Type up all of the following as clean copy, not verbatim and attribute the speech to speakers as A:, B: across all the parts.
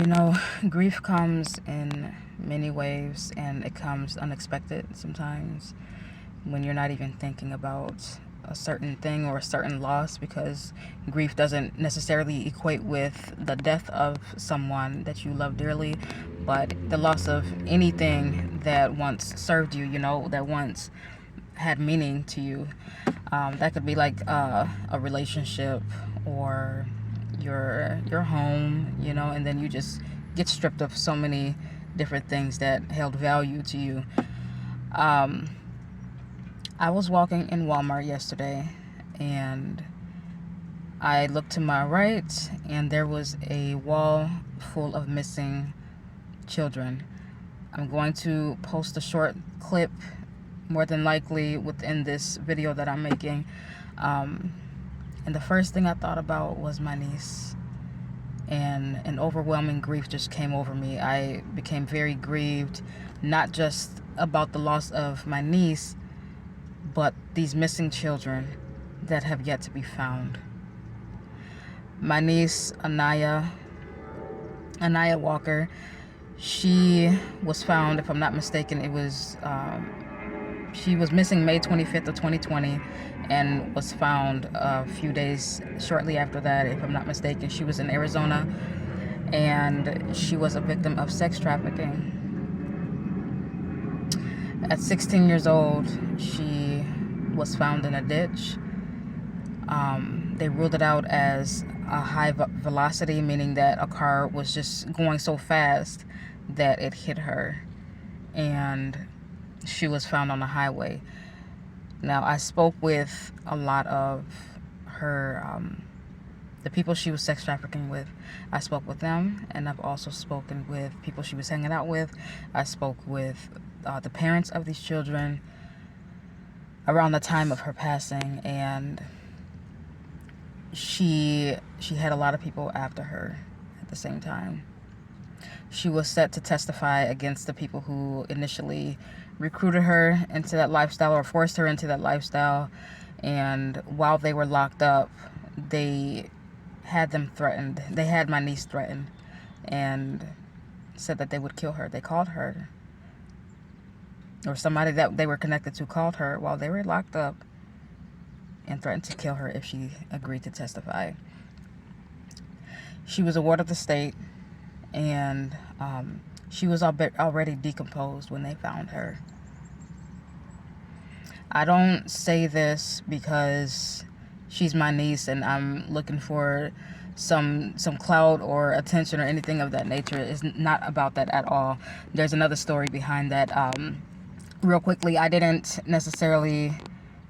A: You know, grief comes in many waves and it comes unexpected sometimes when you're not even thinking about a certain thing or a certain loss, because grief doesn't necessarily equate with the death of someone that you love dearly, but the loss of anything that once served you, that once had meaning to you. That could be like a relationship or your home, and then you just get stripped of so many different things that held value to you. Um, I was walking in Walmart yesterday, and I looked to my right, and there was a wall full of missing children. I'm going to post a short clip, more than likely within this video that I'm making. And the first thing I thought about was my niece, and an overwhelming grief just came over me. I became very grieved, not just about the loss of my niece, but these missing children that have yet to be found. My niece, Anaiah Walker, she was found, if I'm not mistaken, she was missing May 25th of 2020 and was found a few days shortly after that, if I'm not mistaken. She was in Arizona, and she was a victim of sex trafficking. At 16 years old, she was found in a ditch. They ruled it out as a high velocity, meaning that a car was just going so fast that it hit her, and she was found on the highway. Now, I spoke with a lot of her, the people she was sex trafficking with. I spoke with them, and I've also spoken with people she was hanging out with. I spoke with the parents of these children around the time of her passing, and she had a lot of people after her at the same time. She was set to testify against the people who initially recruited her into that lifestyle or forced her into that lifestyle. And while they were locked up, they had them threatened. They had my niece threatened and said that they would kill her. They called her, or somebody that they were connected to called her while they were locked up and threatened to kill her if she agreed to testify. She was a ward of the state, and she was already decomposed when they found her. I don't say this because she's my niece and I'm looking for some clout or attention or anything of that nature. It's not about that at all. There's another story behind that. Real quickly, I didn't necessarily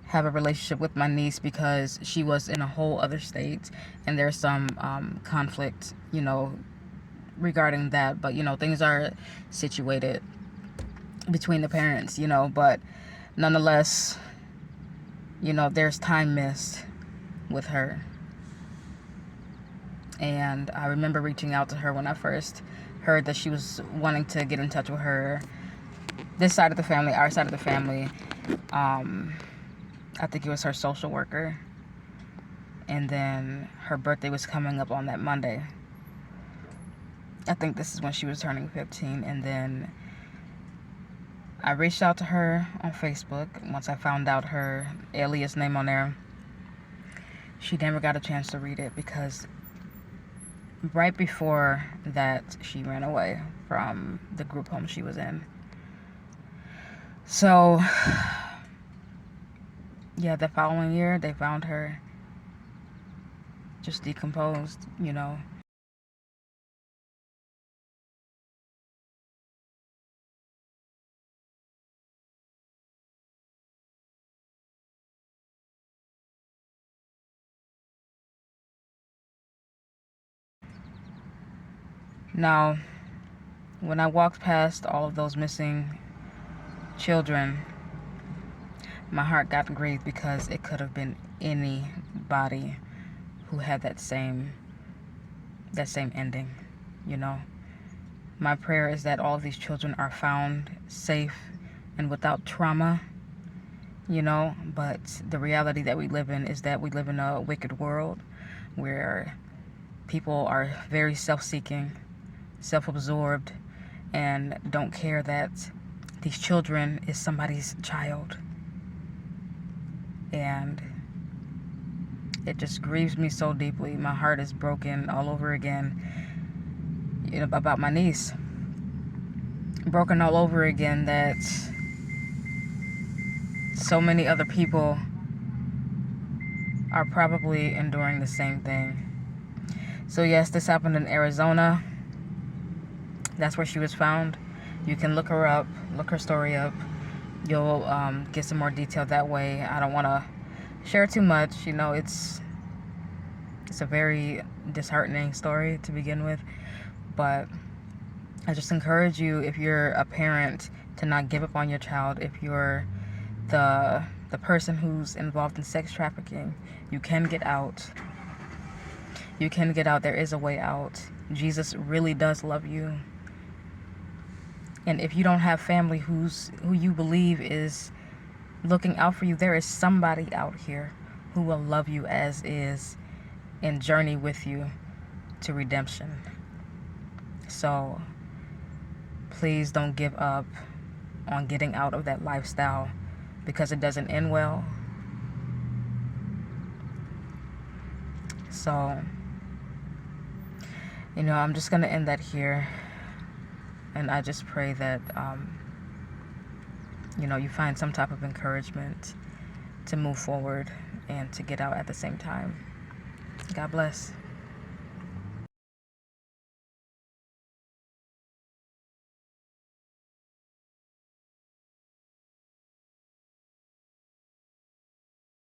A: have a relationship with my niece because she was in a whole other state, and there's some conflict, regarding that. But things are situated between the parents, but nonetheless, there's time missed with her. And I remember reaching out to her when I first heard that she was wanting to get in touch with her, this side of the family, our side of the family. I think it was her social worker. And then her birthday was coming up on that Monday. I think this is when she was turning 15. And then I reached out to her on Facebook once I found out her alias name on there. She never got a chance to read it because right before that, she ran away from the group home she was in. So, yeah, the following year, they found her just decomposed, Now, when I walked past all of those missing children, my heart got grieved because it could have been anybody who had that same ending, My prayer is that all of these children are found safe and without trauma, but the reality that we live in is that we live in a wicked world where people are very self-seeking, self-absorbed, and don't care that these children is somebody's child. And it just grieves me so deeply. My heart is broken all over again, about my niece. Broken all over again that so many other people are probably enduring the same thing. So yes, this happened in Arizona. That's where she was found. You can look her up, look her story up. You'll get some more detail that way. I don't want to share too much. It's a very disheartening story to begin with. But I just encourage you, if you're a parent, to not give up on your child. If you're the person who's involved in sex trafficking, you can get out. You can get out. There is a way out. Jesus really does love you. And if you don't have family who you believe is looking out for you, there is somebody out here who will love you as is and journey with you to redemption. So please don't give up on getting out of that lifestyle, because it doesn't end well. So, I'm just going to end that here. And I just pray that, you find some type of encouragement to move forward and to get out at the same time. God bless.